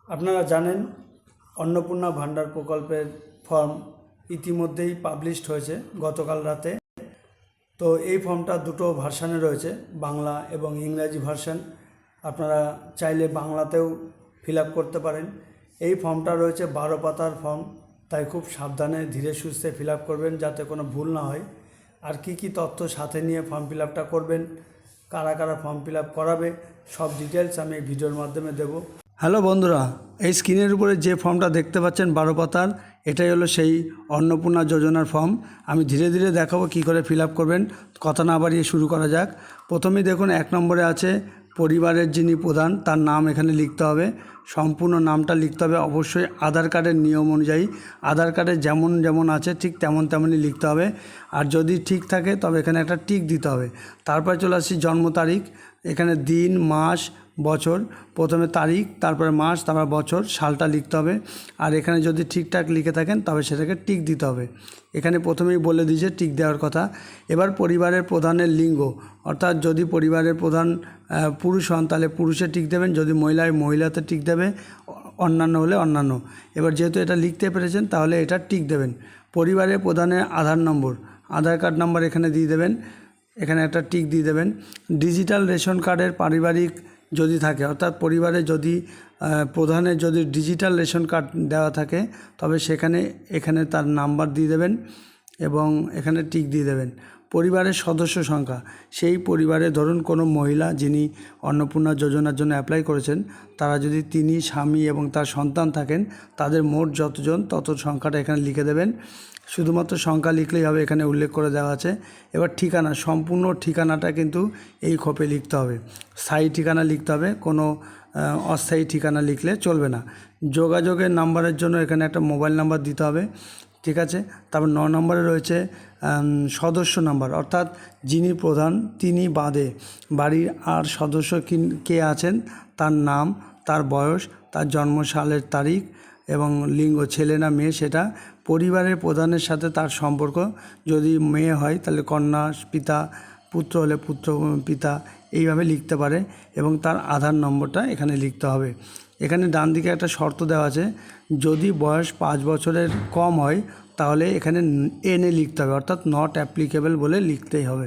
আপনারা জানেন অন্নপূর্ণা ভান্ডার প্রকল্পের ফর্ম ইতিমধ্যেই পাবলিশড হয়েছে গতকাল রাতে। তো এই ফর্মটা দুটো ভার্সানে রয়েছে, বাংলা এবং ইংরাজি ভার্সান। আপনারা চাইলে বাংলাতেও ফিল আপ করতে পারেন। এই ফর্মটা রয়েছে 12 পাতার ফর্ম, তাই খুব সাবধানে ধীরে সুস্থে ফিল আপ করবেন যাতে কোনো ভুল না হয়। আর কি কি তথ্য সাথে নিয়ে ফর্ম ফিল আপটা করবেন, কারা কারা ফর্ম ফিল আপ করাবে, সব ডিটেলস আমি এই ভিডিওর মাধ্যমে দেবো। হ্যালো বন্ধুরা, এই স্ক্রিনের উপরে যে ফর্মটা দেখতে পাচ্ছেন 12 পাতার, এটাই হলো সেই অন্নপূর্ণা যোজনার ফর্ম। আমি ধীরে ধীরে দেখাবো কী করে ফিল আপ করবেন। কথা না বাড়িয়ে শুরু করা যাক। প্রথমেই দেখুন 1 নম্বরে আছে পরিবারের যিনি প্রধান তার নাম এখানে লিখতে হবে। সম্পূর্ণ নামটা লিখতে হবে, অবশ্যই আধার কার্ডের নিয়ম অনুযায়ী। আধার কার্ডে যেমন যেমন আছে ঠিক তেমনই লিখতে হবে। আর যদি ঠিক থাকে তবে এখানে একটা টিক দিতে হবে। তারপরে চলে আসছি জন্ম তারিখ। এখানে দিন, মাস, বছর, প্রথমে তারিখ, তারপরে মাস, তারপর বছর, সালটা লিখতে হবে। আর এখানে যদি ঠিকঠাক লিখে থাকেন তবে সেটাকে টিক দিতে হবে। এখানে প্রথমেই বলে দিয়েছে টিক দেওয়ার কথা। এবার পরিবারের প্রধানের লিঙ্গ, অর্থাৎ যদি পরিবারের প্রধান পুরুষ হন তাহলে পুরুষে টিক দেবেন, যদি মহিলা হয় মহিলাতে টিক দেবে, অন্যান্য হলে অন্যান্য। এবার যেহেতু এটা লিখতে পেরেছেন তাহলে এটা টিক দেবেন। পরিবারের প্রধানের আধার নম্বর, আধার কার্ড নাম্বার এখানে দিয়ে দেবেন, এখানে একটা টিক দিয়ে দেবেন। ডিজিটাল রেশন কার্ডের পারিবারিক যদি থাকে, অর্থাৎ পরিবারে যদি প্রধানের যদি ডিজিটাল রেশন কার্ড দেওয়া থাকে তবে এখানে তার নাম্বার দিয়ে দেবেন এবং এখানে টিক দিয়ে দেবেন। পরিবারের সদস্য সংখ্যা, সেই পরিবারে ধরুন কোনো মহিলা যিনি অন্নপূর্ণা যোজনার জন্য অ্যাপ্লাই করেছেন, তারা যদি তিনি, স্বামী এবং তার সন্তান থাকেন, তাদের মোট যতজন তত সংখ্যাটা এখানে লিখে দেবেন। শুধুমাত্র সংখ্যা লিখলেই হবে, এখানে উল্লেখ করে দেওয়া আছে। এবার ঠিকানা, সম্পূর্ণ ঠিকানাটা কিন্তু এই খোপে লিখতে হবে। স্থায়ী ঠিকানা লিখতে হবে, কোনো অস্থায়ী ঠিকানা লিখলে চলবে না। যোগাযোগের নাম্বারের জন্য এখানে একটা মোবাইল নাম্বার দিতে হবে, ঠিক আছে। তারপর 9 নম্বরে রয়েছে সদস্য নাম্বার, অর্থাৎ যিনি প্রধান তিনি বাদে বাড়ির আর সদস্য কে আছেন তার নাম, তার বয়স, তার জন্মসালের তারিখ এবং লিঙ্গ, ছেলে না মেয়ে সেটা। পরিবারের প্রধানের সাথে তার সম্পর্ক, যদি মেয়ে হয় তাহলে কন্যা পিতা, পুত্র হলে পুত্র পিতা, এইভাবে লিখতে পারে। এবং তার আধার নম্বরটা এখানে লিখতে হবে। এখানে ডান দিকে একটা শর্ত দেওয়া আছে, যদি বয়স 5 বছরের কম হয় তাহলে এখানে এনে লিখতে হবে, অর্থাৎ নট অ্যাপ্লিকেবল বলে লিখতেই হবে।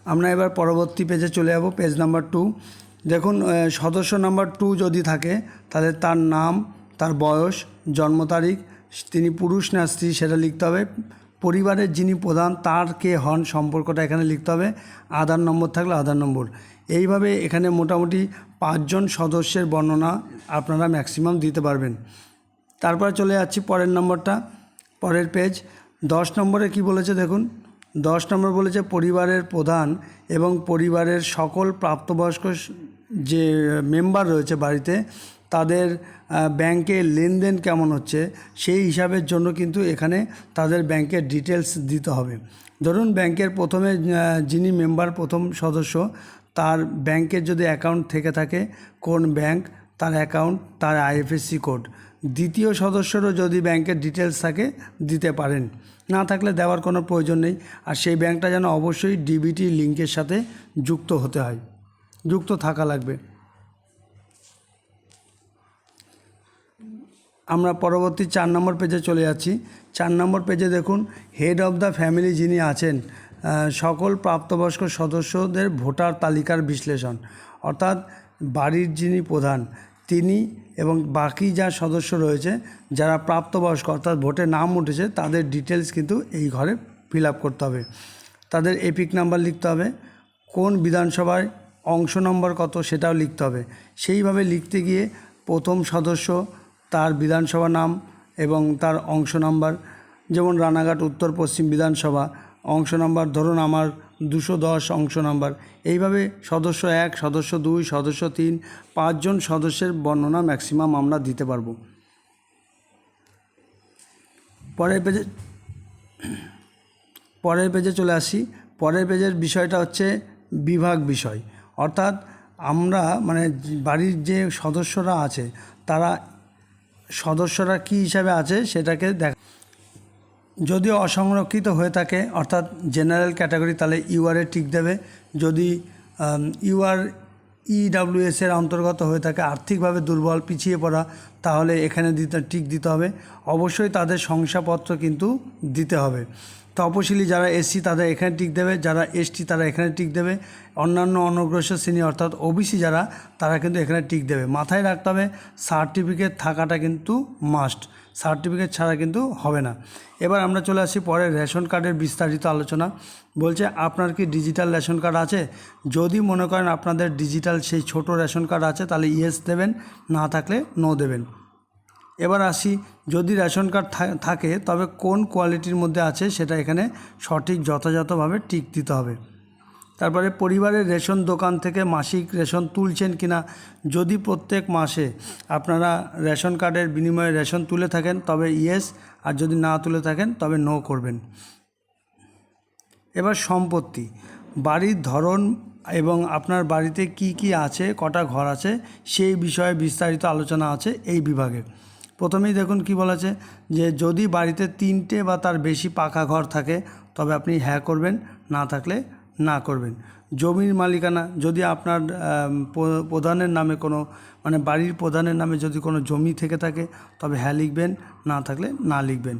আমরা এবার পরবর্তী পেজে চলে যাব, পেজ নাম্বার 2। দেখুন সদস্য নাম্বার 2 যদি থাকে তাহলে তার নাম, তার বয়স, জন্ম তারিখ, তিনি পুরুষ না স্ত্রী সেটা লিখতে হবে। পরিবারের যিনি প্রধান তার কে হন সম্পর্কটা এখানে লিখতে হবে। আধার নম্বর থাকলে আধার নম্বর। এইভাবে এখানে মোটামুটি 5 জন সদস্যের বর্ণনা আপনারা ম্যাক্সিমাম দিতে পারবেন। তারপরে চলে যাচ্ছি পরের নম্বরটা, পরের পেজ। 10 নম্বরে কি বলেছে দেখুন। 10 নম্বর বলেছে পরিবারের প্রধান এবং পরিবারের সকল প্রাপ্তবয়স্ক যে মেম্বার রয়েছে বাড়িতে, তাদের ব্যাংকে লেনদেন কেমন হচ্ছে সেই হিসাবের জন্য কিন্তু এখানে তাদের ব্যাংকের ডিটেলস দিতে হবে। ধরুন ব্যাংকের প্রথমে যিনি মেম্বার, প্রথম সদস্য, তার ব্যাংকের যদি অ্যাকাউন্ট থেকে থাকে, কোন ব্যাংক, তার অ্যাকাউন্ট, তার আইএফএসসি কোড। দ্বিতীয় সদস্যরও যদি ব্যাংকের ডিটেলস থাকে দিতে পারেন, না থাকলে দেওয়ার কোনো প্রয়োজন নেই। আর সেই ব্যাংকটা যেন অবশ্যই ডিবিটি লিঙ্কের সাথে যুক্ত হতে হয়, যুক্ত থাকা লাগবে। আমরা পরবর্তী 4 নম্বর পেজে চলে যাচ্ছি। 4 নম্বর পেজে দেখুন হেড অফ দ্য ফ্যামিলি যিনি আছেন, সকল প্রাপ্তবয়স্ক সদস্যদের ভোটার তালিকার বিশ্লেষণ, অর্থাৎ বাড়ির যিনি প্রধান তিনি এবং বাকি যা সদস্য রয়েছে যারা প্রাপ্তবয়স্ক অর্থাৎ ভোটে নাম উঠেছে তাদের ডিটেলস কিন্তু এই ঘরে ফিল আপ করতে হবে। তাদের এপিক নাম্বার লিখতে হবে, কোন বিধানসভায় অংশ নম্বর কত সেটাও লিখতে হবে। সেইভাবে লিখতে গিয়ে প্রথম সদস্য, তার বিধানসভা নাম এবং তার অংশ নাম্বার, যেমন রানাঘাট উত্তর পশ্চিম বিধানসভা, অংশ নাম্বার ধরুন আমার 210 অংশ নাম্বার। এইভাবে সদস্য 1, সদস্য 2, সদস্য 3, 5 জন সদস্যের বর্ণনা ম্যাক্সিমাম আমরা দিতে পারবো। পরের পেজে চলে আসি। পরের পেজের বিষয়টা হচ্ছে বিভাগ বিষয়, অর্থাৎ আমরা বাড়ির যে সদস্যরা আছে তারা সদস্যরা কী হিসাবে আছে সেটাকে যদি অসংরক্ষিত হয়ে থাকে অর্থাৎ জেনারেল ক্যাটাগরি তাহলে ইউআরে টিক দেবে। যদি ইউআর EWS এর অন্তর্গত হয়ে থাকে, আর্থিকভাবে দুর্বল পিছিয়ে পড়া, তাহলে এখানে টিক দিতে হবে। অবশ্যই তাদের শংসাপত্র কিন্তু দিতে হবে। তপশিলি যারা SC তাদের এখানে টিক দেবে, যারা ST তারা এখানে টিক দেবে, অন্যান্য অনগ্রসর শ্রেণী অর্থাৎ OBC যারা তারা কিন্তু এখানে টিক দেবে। মাথায় রাখতে হবে সার্টিফিকেট থাকাটা কিন্তু মাস্ট, সার্টিফিকেট ছাড়া কিন্তু হবে না। এবার আমরা চলে আসি পরে রেশন কার্ডের বিস্তারিত আলোচনা। বলছে আপনার কি ডিজিটাল রেশন কার্ড আছে? যদি মনে করেন আপনাদের ডিজিটাল সেই ছোট রেশন কার্ড আছে তাহলে ইয়েস দেবেন, না থাকলে নো দেবেন। এবার আসি, যদি রেশন কার্ড থাকে তবে কোন কোয়ালিটির মধ্যে আছে সেটা এখানে সঠিক যথাযথভাবে টিক দিতে হবে। তারপরে পরিবারের রেশন দোকান থেকে মাসিক রেশন তুলছেন কিনা, যদি প্রত্যেক মাসে আপনারা রেশন কার্ডের বিনিময়ে রেশন তুলে থাকেন তবে ইয়েস, আর যদি না তুলে থাকেন তবে নো করবেন। এবার সম্পত্তি, বাড়ির ধরন এবং আপনার বাড়িতে কি কি আছে, কটা ঘর আছে সেই বিষয়ে বিস্তারিত আলোচনা আছে এই বিভাগে। প্রথমেই দেখুন কি বলা আছে, যে যদি বাড়িতে 3টে বা তার বেশি পাকা ঘর থাকে তবে আপনি হ্যাঁ করবেন, না থাকলে না করবেন। জমির মালিকানা, যদি আপনার প্রধানের নামে কোনো মানে বাড়ির প্রধানের নামে যদি কোনো জমি থেকে থাকে তবে হ্যাঁ লিখবেন, না থাকলে না লিখবেন।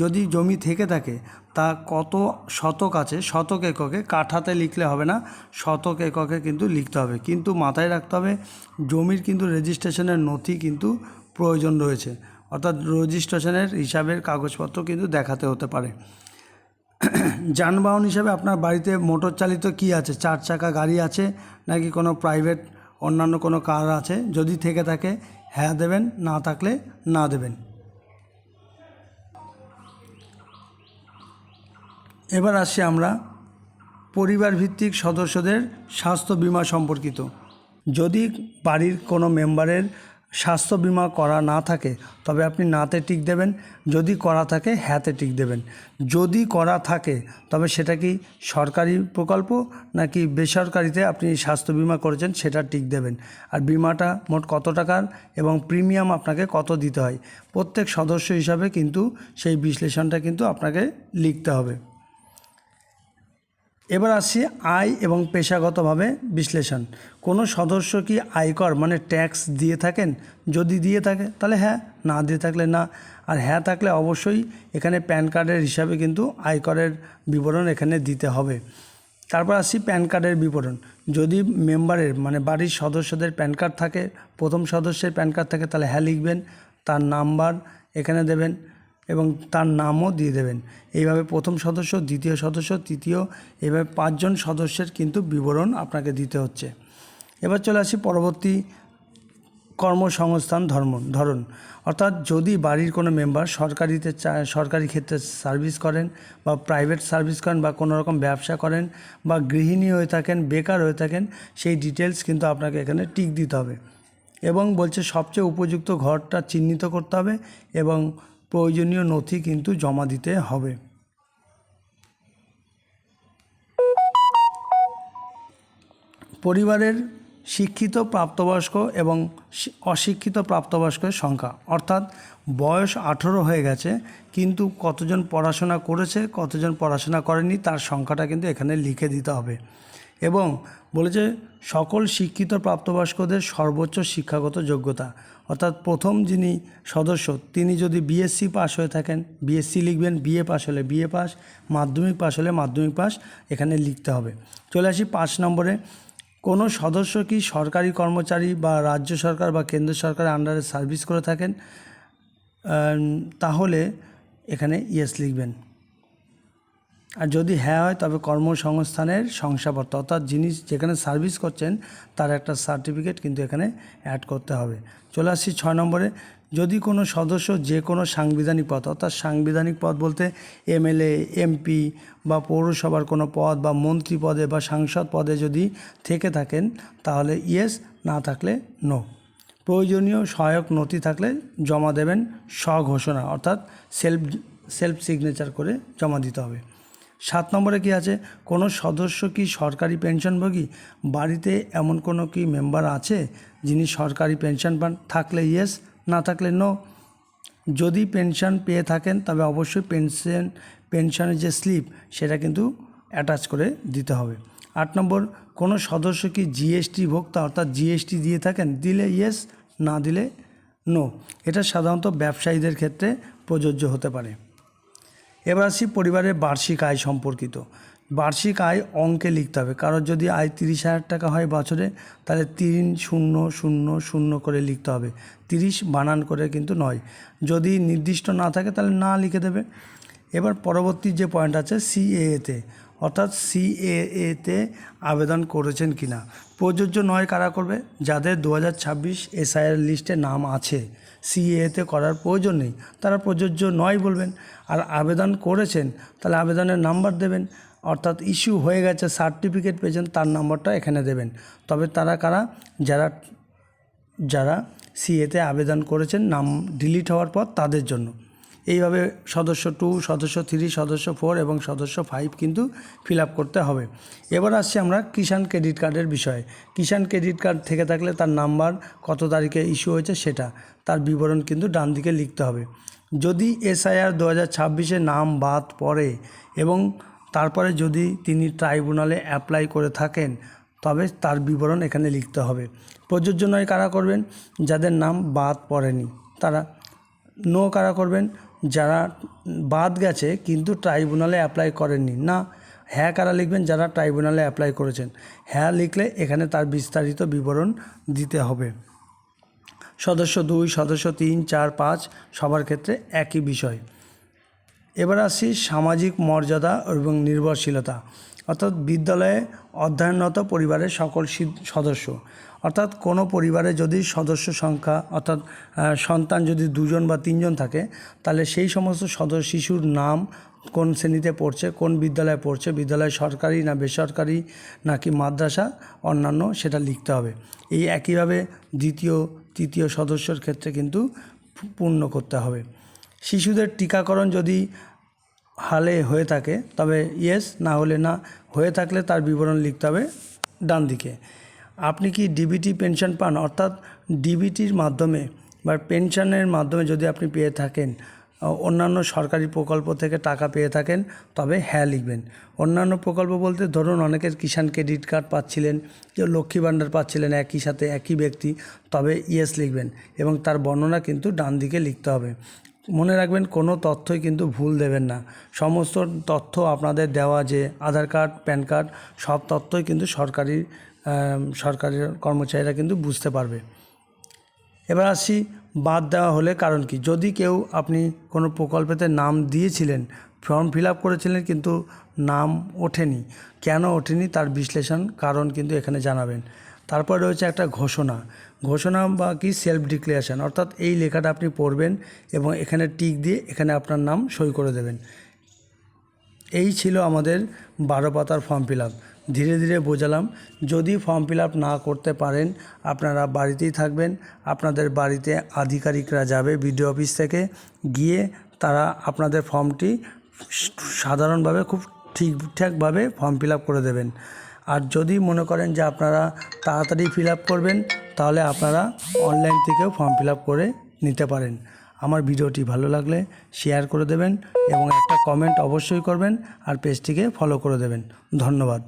যদি জমি থেকে থাকে তা কত শতক আছে, শতক এককে, কাঠাতে লিখলে হবে না, শতক এককে কিন্তু লিখতে হবে। কিন্তু মাথায় রাখতে হবে জমির কিন্তু রেজিস্ট্রেশনের নথি কিন্তু প্রয়োজন রয়েছে, অর্থাৎ রেজিস্ট্রেশনের হিসাবের কাগজপত্র কিন্তু দেখাতে হতে পারে। যানবাহন হিসাবে আপনার বাড়িতে মোটর চালিত কি আছে, 4 চাকা গাড়ি আছে নাকি কোনো প্রাইভেট অন্যান্য কোনো কার আছে, যদি থেকে থাকে হ্যাঁ দেবেন, না থাকলে না দেবেন। এবার আসছি আমরা পরিবার ভিত্তিক সদস্যদের স্বাস্থ্য বিমা সম্পর্কিত। যদি বাড়ির কোনো মেম্বারের স্বাস্থ্য বিমা করা না থাকে তবে আপনি নাতে টিক দেবেন, যদি করা থাকে হ্যাঁতে টিক দেবেন। যদি করা থাকে তবে সেটা কি সরকারি প্রকল্প নাকি বেসরকারিতে আপনি স্বাস্থ্য বিমা করেছেন সেটা টিক দেবেন। আর বিমাটা মোট কত টাকার এবং প্রিমিয়াম আপনাকে কত দিতে হয়, প্রত্যেক সদস্য হিসাবে কিন্তু সেই বিশ্লেষণটা কিন্তু আপনাকে লিখতে হবে। এবার আসছি আয় এবং পেশাগতভাবে বিশ্লেষণ। কোনো সদস্য কি আয়কর মানে ট্যাক্স দিয়ে থাকেন, যদি দিয়ে থাকে তাহলে হ্যাঁ, না দিয়ে থাকলে না। আর হ্যাঁ থাকলে অবশ্যই এখানে প্যান কার্ডের হিসাবে কিন্তু আয়করের বিবরণ এখানে দিতে হবে। তারপর আসছি প্যান কার্ডের বিবরণ। যদি মেম্বারের মানে বাড়ির সদস্যদের প্যান কার্ড থাকে, প্রথম সদস্যের প্যান কার্ড থাকে তাহলে হ্যাঁ লিখবেন, তার নাম্বার এখানে দেবেন এবং তার নামও দিয়ে দেবেন। এইভাবে প্রথম সদস্য, দ্বিতীয় সদস্য, তৃতীয়, এইভাবে 5 জন সদস্যের কিন্তু বিবরণ আপনাকে দিতে হচ্ছে। এবার চলে আসি পরবর্তী কর্মসংস্থান ধরন, অর্থাৎ যদি বাড়ির কোনো মেম্বার সরকারি ক্ষেত্রে সার্ভিস করেন বা প্রাইভেট সার্ভিস করেন বা কোনো রকম ব্যবসা করেন বা গৃহিণী হয়ে থাকেন, বেকার হয়ে থাকেন, সেই ডিটেলস কিন্তু আপনাকে এখানে টিক দিতে হবে। এবং বলছে সবচেয়ে উপযুক্ত ঘরটা চিহ্নিত করতে হবে এবং প্রয়োজনীয় নথি কিন্তু জমা দিতে হবে। পরিবারের শিক্ষিত প্রাপ্তবয়স্ক এবং অশিক্ষিত প্রাপ্তবয়স্কের সংখ্যা, অর্থাৎ বয়স 18 হয়ে গেছে কিন্তু কতজন পড়াশোনা করেছে, কতজন পড়াশোনা করেনি তার সংখ্যাটা কিন্তু এখানে লিখে দিতে হবে। এবং বলেছে সকল শিক্ষিত প্রাপ্তবয়স্কদের সর্বোচ্চ শিক্ষাগত যোগ্যতা, অর্থাৎ প্রথম যিনি সদস্য তিনি যদি BSc পাস হয়ে থাকেন BSc লিখবেন, BA পাস হলে BA পাস, মাধ্যমিক পাস হলে মাধ্যমিক পাস এখানে লিখতে হবে। চলে আসি 5 নম্বরে, কোনো সদস্য কি সরকারি কর্মচারী বা রাজ্য সরকার বা কেন্দ্র সরকারের আন্ডারে সার্ভিস করে থাকেন, তাহলে এখানে ইয়েস লিখবেন। আর যদি হ্যাঁ হয় তবে কর্মসংস্থানের শংসাপত্র, অর্থাৎ যিনি যেখানে সার্ভিস করছেন তার একটা সার্টিফিকেট কিন্তু এখানে অ্যাড করতে হবে। চলে আসছি 6 নম্বরে, যদি কোনো সদস্য যে কোনো সাংবিধানিক পদ, অর্থাৎ সাংবিধানিক পদ বলতে MLA MP বা পৌরসভার কোনো পদ বা মন্ত্রী পদে বা সাংসদ পদে যদি থেকে থাকেন তাহলে ইয়েস, না থাকলে নো। প্রয়োজনীয় সহায়ক নথি থাকলে জমা দেবেন স্বঘোষণা, অর্থাৎ সেলফ সিগনেচার করে জমা দিতে হবে। 7 নম্বরে কি আছে, কোনো সদস্য কি সরকারি পেনশনভোগী, বাড়িতে এমন কোনো কি মেম্বার আছে যিনি সরকারি পেনশন পান, থাকলে ইয়েস, না থাকলে নো। যদি পেনশন পেয়ে থাকেন তবে অবশ্যই পেনশনের যে স্লিপ সেটা কিন্তু অ্যাটাচ করে দিতে হবে। 8 নম্বর, কোনো সদস্য কি জিএসটি ভোক্তা অর্থাৎ জিএসটি দিয়ে থাকেন? দিলে ইয়েস, না দিলে নো। এটা সাধারণত ব্যবসায়ীদের ক্ষেত্রে প্রযোজ্য হতে পারে। এবার আসি পরিবারের বার্ষিক আয় সম্পর্কিত। বার্ষিক আয় অঙ্কে লিখতে হবে। কারোর যদি আয় 30,000 টাকা হয় বছরে, তাহলে 3000 করে লিখতে হবে। 30 বানান করে কিন্তু নয়। যদি নির্দিষ্ট না থাকে তাহলে না লিখে দেবে। এবার পরবর্তী যে পয়েন্ট আছে সিএএতে, অর্থাৎ সিএএতে আবেদন করেছেন কি না। প্রযোজ্য নয় কারা করবে? যাদের 2026 এসআইআর লিস্টে নাম আছে, সিএএতে করার প্রয়োজন নেই, তারা প্রযোজ্য নয় বলবেন। আর আবেদন করেছেন তাহলে আবেদনের নাম্বার দেবেন, অর্থাৎ ইস্যু হয়ে গেছে, সার্টিফিকেট পেয়েছেন, তার নাম্বারটা এখানে দেবেন। তবে তারা কারা? যারা সিএতে আবেদন করেছেন নাম ডিলিট হওয়ার পর তাদের জন্য। এইভাবে সদস্য 2, সদস্য 3, সদস্য 4 এবং সদস্য 5 কিন্তু ফিল আপ করতে হবে। এবার আসছি আমরা কিষাণ ক্রেডিট কার্ডের বিষয়ে। কিষাণ ক্রেডিট কার্ড থেকে থাকলে তার নাম্বার, কত তারিখে ইস্যু হয়েছে সেটা, তার বিবরণ কিন্তু ডান দিকে লিখতে হবে। যদি এসআইআর 2026-এ নাম বাদ পড়ে এবং তারপরে যদি তিনি ট্রাইব্যুনালে অ্যাপ্লাই করে থাকেন, তবে তার বিবরণ এখানে লিখতে হবে। প্রযোজ্য নয় কারা করবেন? যাদের নাম বাদ পড়েনি তারা। নো কারা করবেন? যারা বাদ গেছে কিন্তু ট্রাইব্যুনালে অ্যাপ্লাই করেননি। না। হ্যাঁ কারা লিখবেন? যারা ট্রাইব্যুনালে অ্যাপ্লাই করেছেন। হ্যাঁ লিখলে এখানে তার বিস্তারিত বিবরণ দিতে হবে। সদস্য 2, সদস্য 3, 4, 5 সবার ক্ষেত্রে একই বিষয়। এবার আসি সামাজিক মর্যাদা এবং নির্ভরশীলতা, অর্থাৎ বিদ্যালয়ে অধ্যয়নরত পরিবারের সকল সদস্য, অর্থাৎ কোনো পরিবারে যদি সদস্য সংখ্যা অর্থাৎ সন্তান যদি 2 জন বা 3 জন থাকে, তাহলে সেই সমস্ত শিশুর নাম, কোন শ্রেণীতে পড়ছে, কোন বিদ্যালয়ে পড়ছে, বিদ্যালয় সরকারি না বেসরকারি নাকি মাদ্রাসা অন্যান্য, সেটা লিখতে হবে। এই একইভাবে দ্বিতীয় তৃতীয় সদস্যর ক্ষেত্রে কিন্তু পূর্ণ করতে হবে। শিশুদের টিকাকরণ যদি হালে হয়ে থাকে তবে ইয়েস, না হলে না। হয়ে থাকলে তার বিবরণ লিখতে হবে ডান দিকে। আপনি কি ডিবিটি পেনশন পান? অর্থাৎ ডিবিটির মাধ্যমে বা পেনশনের মাধ্যমে যদি আপনি পেয়ে থাকেন, অন্যান্য সরকারি প্রকল্প থেকে টাকা পেয়ে থাকেন, তবে হ্যাঁ লিখবেন। অন্যান্য প্রকল্প বলতে ধরুন অনেকের কিষাণ ক্রেডিট কার্ড পাচ্ছিলেন, কেউ লক্ষ্মী ভাণ্ডার পাচ্ছিলেন, একই সাথে একই ব্যক্তি, তবে ইয়েস লিখবেন এবং তার বর্ণনা কিন্তু ডান দিকে লিখতে হবে। মনে রাখবেন কোনো তথ্যই কিন্তু ভুল দেবেন না। সমস্ত তথ্য আপনাদের দেওয়া, যে আধার কার্ড, প্যান কার্ড, সব তথ্যই কিন্তু সরকারের কর্মচারীরা কিন্তু বুঝতে পারবে। এবার আসি বাদ দেওয়া হলে কারণ কি। যদি কেউ আপনি কোনো প্রকল্পেতে নাম দিয়েছিলেন, ফর্ম ফিল আপ করেছিলেন কিন্তু নাম ওঠেনি, কেন ওঠেনি তার বিশ্লেষণ কারণ কিন্তু এখানে জানাবেন। তারপর রয়েছে একটা ঘোষণা বা কি সেলফ ডিক্লারেশন, অর্থাৎ এই লেখাটা আপনি পড়বেন এবং এখানে টিক দিয়ে এখানে আপনার নাম সই করে দেবেন। এই ছিল আমাদের 12 পাতার ফর্ম ফিল আপ। ধীরে ধীরে বোঝালাম। যদি ফর্ম ফিল আপ না করতে পারেন, আপনারা বাড়িতেই থাকবেন, আপনাদের বাড়িতে আধিকারিকরা যাবে বিডিও অফিস থেকে, গিয়ে তারা আপনাদের ফর্মটি সাধারণভাবে খুব ঠিকঠাকভাবে ফর্ম ফিল আপ করে দেবেন। আর যদি মনে করেন যে আপনারা তাড়াতাড়ি ফিল আপ করবেন, তাহলে আপনারা অনলাইন থেকেও ফর্ম ফিল আপ করে নিতে পারেন। আমার ভিডিওটি ভালো লাগলে শেয়ার করে দেবেন এবং একটা কমেন্ট অবশ্যই করবেন আর পেজটিকে ফলো করে দেবেন। ধন্যবাদ।